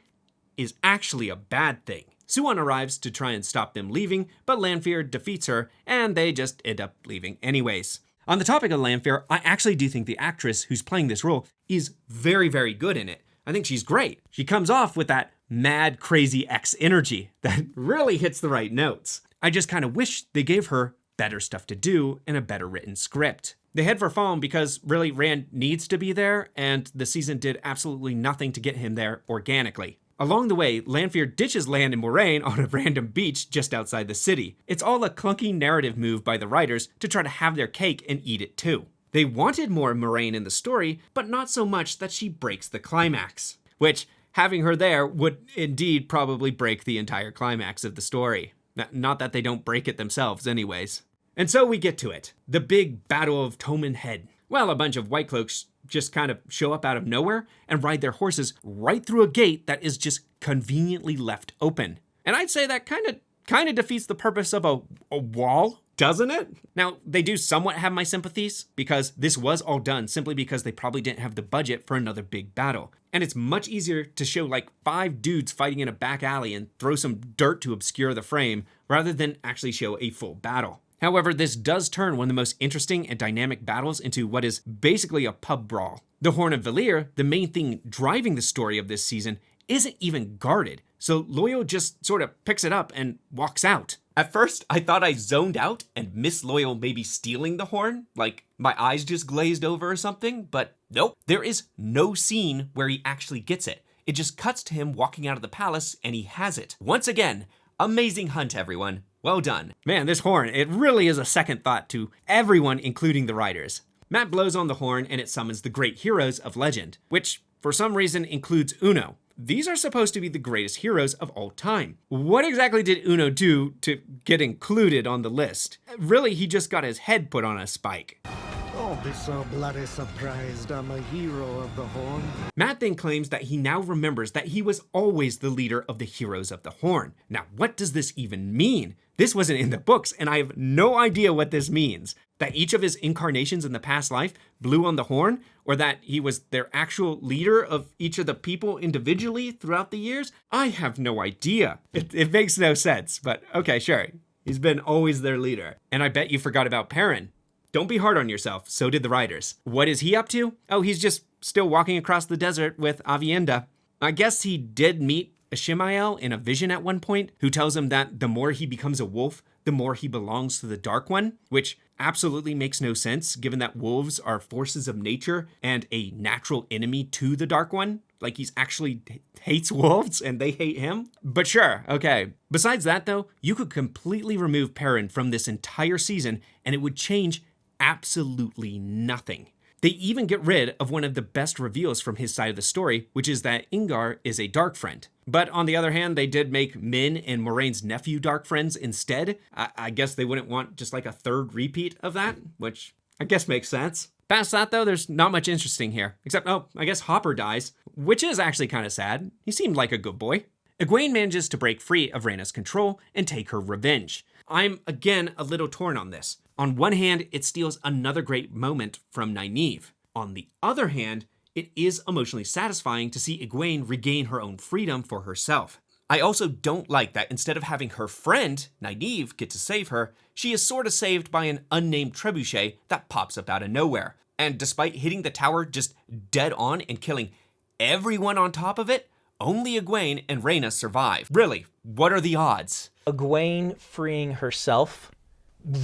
is actually a bad thing. Suan arrives to try and stop them leaving, but Lanfear defeats her, and they just end up leaving anyways. On the topic of Lanfear, I actually do think the actress who's playing this role is very, very good in it. I think she's great. She comes off with that mad, crazy X energy that really hits the right notes. I just kind of wish they gave her better stuff to do and a better written script. They head for Falm because really Rand needs to be there, and the season did absolutely nothing to get him there organically. Along the way, Lanfear ditches Logain and Moiraine on a random beach just outside the city. It's all a clunky narrative move by the writers to try to have their cake and eat it too. They wanted more Moiraine in the story, but not so much that she breaks the climax. Which, having her there would indeed probably break the entire climax of the story. Not that they don't break it themselves anyways. And so we get to it. The big Battle of Toman Head. Well, a bunch of White Cloaks just kind of show up out of nowhere and ride their horses right through a gate that is just conveniently left open. And I'd say that kind of defeats the purpose of a wall, doesn't it? Now, they do somewhat have my sympathies because this was all done simply because they probably didn't have the budget for another big battle. And it's much easier to show like 5 dudes fighting in a back alley and throw some dirt to obscure the frame rather than actually show a full battle. However, this does turn one of the most interesting and dynamic battles into what is basically a pub brawl. The Horn of Valyr, the main thing driving the story of this season, isn't even guarded, so Loial just sort of picks it up and walks out. At first, I thought I zoned out and missed Loial maybe stealing the horn, like my eyes just glazed over or something, but nope. There is no scene where he actually gets it. It just cuts to him walking out of the palace and he has it. Once again, amazing hunt, everyone. Well done. Man, this horn, it really is a second thought to everyone, including the writers. Matt blows on the horn and it summons the great heroes of legend, which for some reason includes Uno. These are supposed to be the greatest heroes of all time. What exactly did Uno do to get included on the list? Really, he just got his head put on a spike. Don't be so bloody surprised I'm a hero of the Horn. Matt then claims that he now remembers that he was always the leader of the Heroes of the Horn. Now, what does this even mean? This wasn't in the books, and I have no idea what this means. That each of his incarnations in the past life blew on the horn, or that he was their actual leader of each of the people individually throughout the years? I have no idea. It makes no sense, but okay, sure. He's been always their leader. And I bet you forgot about Perrin. Don't be hard on yourself, so did the writers. What is he up to? Oh, he's just still walking across the desert with Aviendha. I guess he did meet Ishamael in a vision at one point, who tells him that the more he becomes a wolf, the more he belongs to the Dark One, which absolutely makes no sense given that wolves are forces of nature and a natural enemy to the Dark One. Like he's actually hates wolves and they hate him. But sure, okay. Besides that though, you could completely remove Perrin from this entire season and it would change absolutely nothing. They even get rid of one of the best reveals from his side of the story, which is that Ingar is a dark friend. But on the other hand, they did make Min and Moraine's nephew dark friends instead. I guess they wouldn't want just like a third repeat of that, which I guess makes sense. Past that though, there's not much interesting here, except, oh, I guess Hopper dies, which is actually kind of sad. He seemed like a good boy. Egwene manages to break free of Rhaena's control and take her revenge. I'm, again, a little torn on this. On one hand, it steals another great moment from Nynaeve. On the other hand, it is emotionally satisfying to see Egwene regain her own freedom for herself. I also don't like that instead of having her friend, Nynaeve, get to save her, she is sort of saved by an unnamed trebuchet that pops up out of nowhere. And despite hitting the tower just dead on and killing everyone on top of it, only Egwene and Rhaena survive. Really, what are the odds? Egwene freeing herself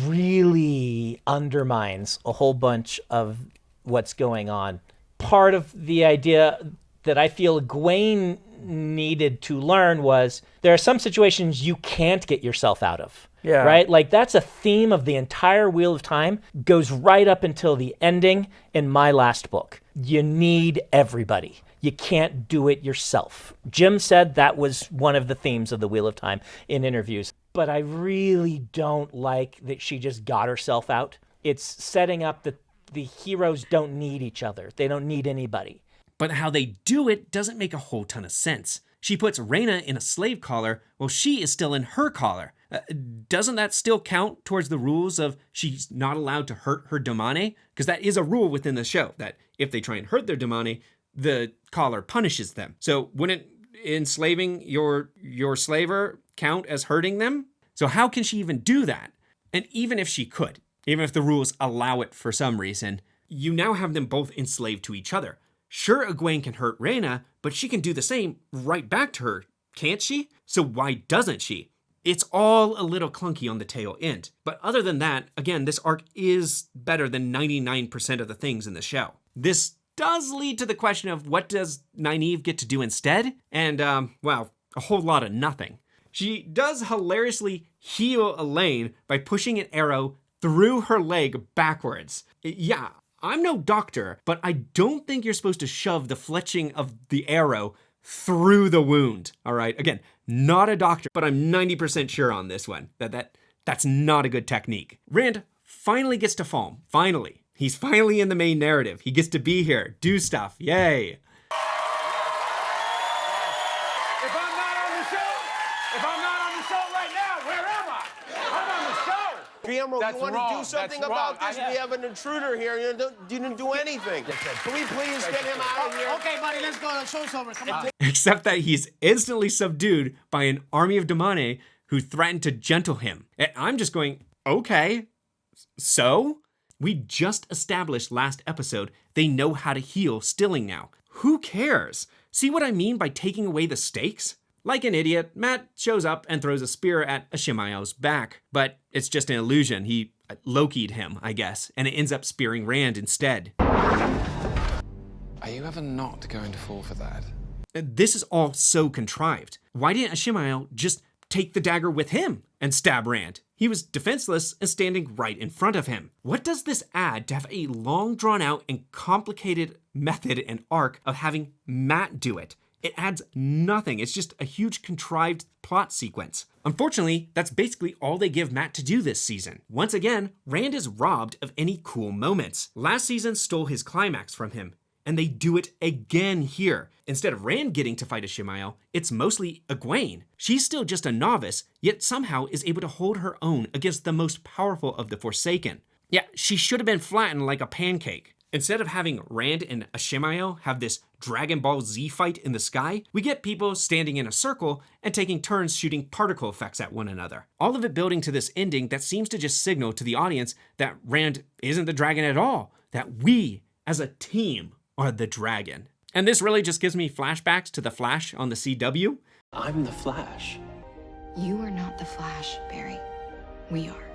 really undermines a whole bunch of what's going on. Part of the idea that I feel Egwene needed to learn was there are some situations you can't get yourself out of. Yeah. Right? Like that's a theme of the entire Wheel of Time, goes right up until the ending in my last book. You need everybody. You can't do it yourself. Jim said that was one of the themes of the Wheel of Time in interviews. But I really don't like that she just got herself out. It's setting up that the heroes don't need each other. They don't need anybody. But how they do it doesn't make a whole ton of sense. She puts Rhaena in a slave collar while she is still in her collar. Doesn't that still count towards the rules of she's not allowed to hurt her damane? Because that is a rule within the show, that if they try and hurt their damane, the collar punishes them. So wouldn't enslaving your slaver count as hurting them? So how can she even do that? And even if she could, even if the rules allow it for some reason, you now have them both enslaved to each other. Sure, Egwene can hurt Rhaena, but she can do the same right back to her can't she? So why doesn't she? It's all a little clunky on the tail end. But other than that, again, this arc is better than 99% of the things in the show. This does lead to the question of what does Nynaeve get to do instead? And, well, a whole lot of nothing. She does hilariously heal Elaine by pushing an arrow through her leg backwards. Yeah, I'm no doctor, but I don't think you're supposed to shove the fletching of the arrow through the wound, all right? Again, not a doctor, but I'm 90% sure on this one that's not a good technique. Rand finally gets to Falm, finally. He's finally in the main narrative. He gets to be here, do stuff, yay. Guillermo, you want to do something about this? We have an intruder here. You didn't do anything. Can we please get him out of here? Okay, buddy, let's go. The show's over. Come on. Except that he's instantly subdued by an army of Damane who threatened to gentle him. And I'm just going, okay, so? We just established last episode they know how to heal Stilling now. Who cares? See what I mean by taking away the stakes? Like an idiot, Matt shows up and throws a spear at Ishamael's back, but it's just an illusion. He Loki'd him, I guess, and it ends up spearing Rand instead. Are you ever not going to fall for that? This is all so contrived. Why didn't Ishamael just take the dagger with him and stab Rand? He was defenseless and standing right in front of him. What does this add to have a long drawn out and complicated method and arc of having Matt do it? It adds nothing. It's just a huge contrived plot sequence. Unfortunately, that's basically all they give Matt to do this season. Once again, Rand is robbed of any cool moments. Last season stole his climax from him, and they do it again here. Instead of Rand getting to fight Ishamael, it's mostly Egwene. She's still just a novice, yet somehow is able to hold her own against the most powerful of the Forsaken. Yeah, she should have been flattened like a pancake. Instead of having Rand and Ishamael have this Dragon Ball Z fight in the sky, we get people standing in a circle and taking turns shooting particle effects at one another. All of it building to this ending that seems to just signal to the audience that Rand isn't the dragon at all, that we, as a team, are the dragon. And this really just gives me flashbacks to the Flash on the CW. I'm the Flash. You are not the Flash, Barry. We are.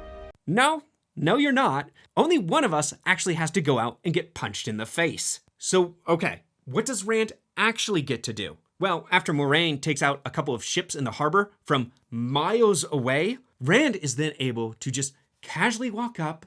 No, you're not. Only one of us actually has to go out and get punched in the face. So, okay, what does Rand actually get to do? Well, after Moiraine takes out a couple of ships in the harbor from miles away, Rand is then able to just casually walk up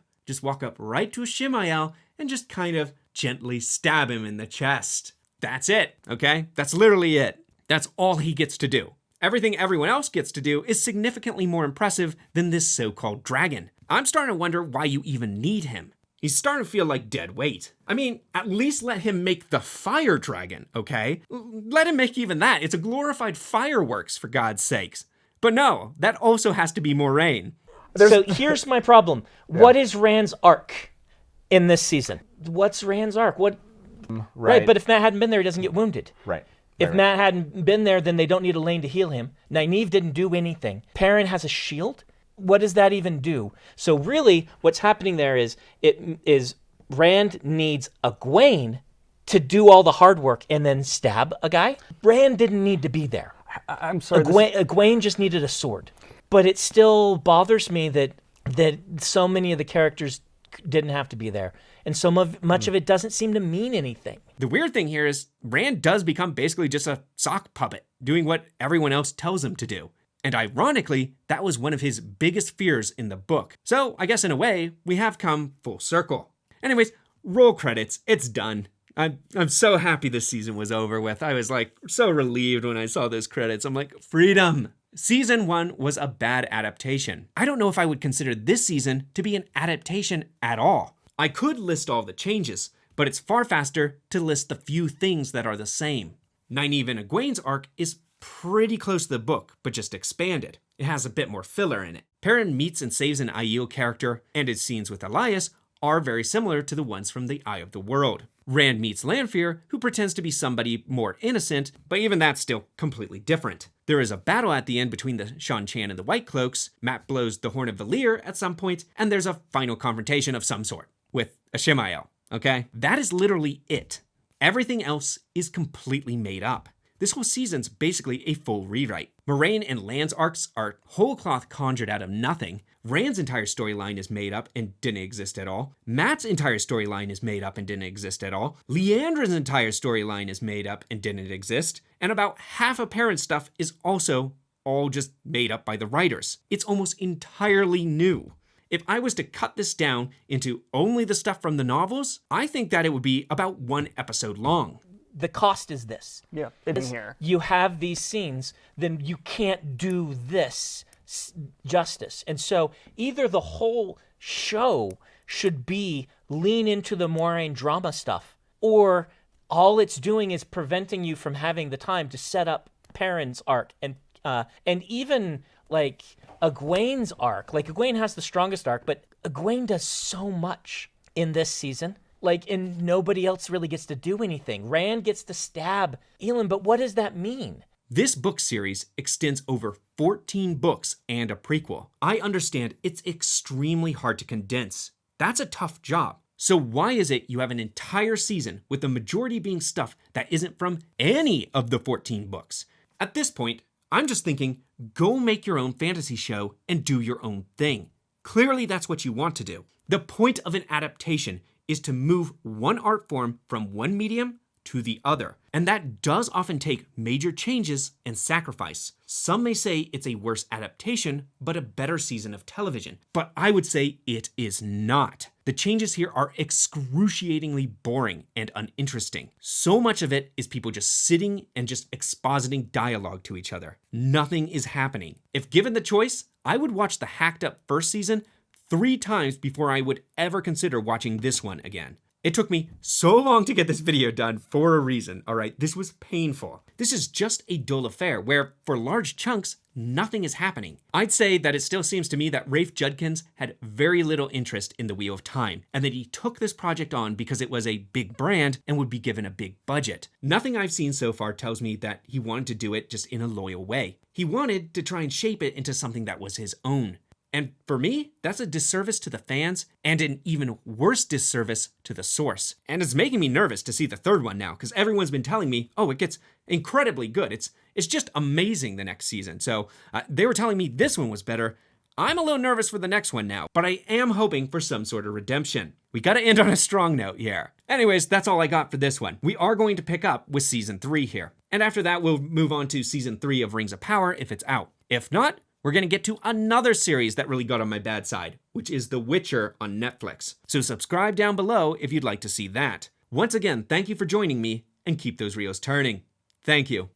right to Ishamael and just kind of gently stab him in the chest. That's it, okay? That's literally it. That's all he gets to do. Everything everyone else gets to do is significantly more impressive than this so-called dragon. I'm starting to wonder why you even need him. He's starting to feel like dead weight. I mean, at least let him make the fire dragon, okay? Let him make even that. It's a glorified fireworks, for God's sakes. But no, that also has to be Moiraine. So here's my problem. Yeah. What is Rand's arc in this season? What's Rand's arc? Right, but if Matt hadn't been there, he doesn't get wounded. Right. If Matt hadn't been there, then they don't need Elaine to heal him. Nynaeve didn't do anything. Perrin has a shield. What does that even do? So really, what's happening there is Rand needs Egwene to do all the hard work and then stab a guy. Rand didn't need to be there. I'm sorry. Egwene just needed a sword. But it still bothers me that so many of the characters didn't have to be there. And so much of it doesn't seem to mean anything. The weird thing here is Rand does become basically just a sock puppet, doing what everyone else tells him to do. And ironically, that was one of his biggest fears in the book. So I guess in a way, we have come full circle. Anyways, roll credits, it's done. I'm so happy this season was over with. I was like so relieved when I saw those credits. I'm like, freedom. Season 1 was a bad adaptation. I don't know if I would consider this season to be an adaptation at all. I could list all the changes, but it's far faster to list the few things that are the same. Nynaeve and Egwene's arc is pretty close to the book, but just expanded. It has a bit more filler in it. Perrin meets and saves an Aiel character, and his scenes with Elias are very similar to the ones from the Eye of the World. Rand meets Lanfear, who pretends to be somebody more innocent, but even that's still completely different. There is a battle at the end between the Seanchan and the White Cloaks, Matt blows the Horn of Valir at some point, and there's a final confrontation of some sort with Ishamael, okay? That is literally it. Everything else is completely made up. this whole season's basically a full rewrite. Moiraine and Lan's arcs are whole cloth conjured out of nothing. Rand's entire storyline is made up and didn't exist at all. Matt's entire storyline is made up and didn't exist at all. Liandrin's entire storyline is made up and didn't exist. And about half of Perrin's stuff is also all just made up by the writers. It's almost entirely new. If I was to cut this down into only the stuff from the novels, I think that it would be about 1 episode long. The cost is this. Yeah, in here. You have these scenes, then you can't do this justice. And so either the whole show should be lean into the Moiraine drama stuff, or all it's doing is preventing you from having the time to set up Perrin's arc and even like Egwene's arc. Like Egwene has the strongest arc, but Egwene does so much in this season. Like, and nobody else really gets to do anything. Rand gets to stab Elend, but what does that mean? This book series extends over 14 books and a prequel. I understand it's extremely hard to condense. That's a tough job. So why is it you have an entire season with the majority being stuff that isn't from any of the 14 books? At this point, I'm just thinking, go make your own fantasy show and do your own thing. Clearly that's what you want to do. The point of an adaptation is to move one art form from one medium to the other. And that does often take major changes and sacrifice. Some may say it's a worse adaptation, but a better season of television. But I would say it is not. The changes here are excruciatingly boring and uninteresting. So much of it is people just sitting and just expositing dialogue to each other. Nothing is happening. If given the choice, I would watch the hacked up first season 3 times before I would ever consider watching this one again. It took me so long to get this video done for a reason, all right? This was painful. This is just a dull affair where, for large chunks, nothing is happening. I'd say that it still seems to me that Rafe Judkins had very little interest in the Wheel of Time, and that he took this project on because it was a big brand and would be given a big budget. Nothing I've seen so far tells me that he wanted to do it just in a loyal way. He wanted to try and shape it into something that was his own. And for me, that's a disservice to the fans and an even worse disservice to the source. And it's making me nervous to see the 3rd one now, because everyone's been telling me, oh, it gets incredibly good. It's just amazing the next season. So they were telling me this one was better. I'm a little nervous for the next one now, but I am hoping for some sort of redemption. We gotta end on a strong note here. Anyways, that's all I got for this one. We are going to pick up with season 3 here. And after that, we'll move on to season 3 of Rings of Power if it's out. If not, we're going to get to another series that really got on my bad side, which is The Witcher on Netflix. So subscribe down below if you'd like to see that. Once again, thank you for joining me, and keep those reels turning. Thank you.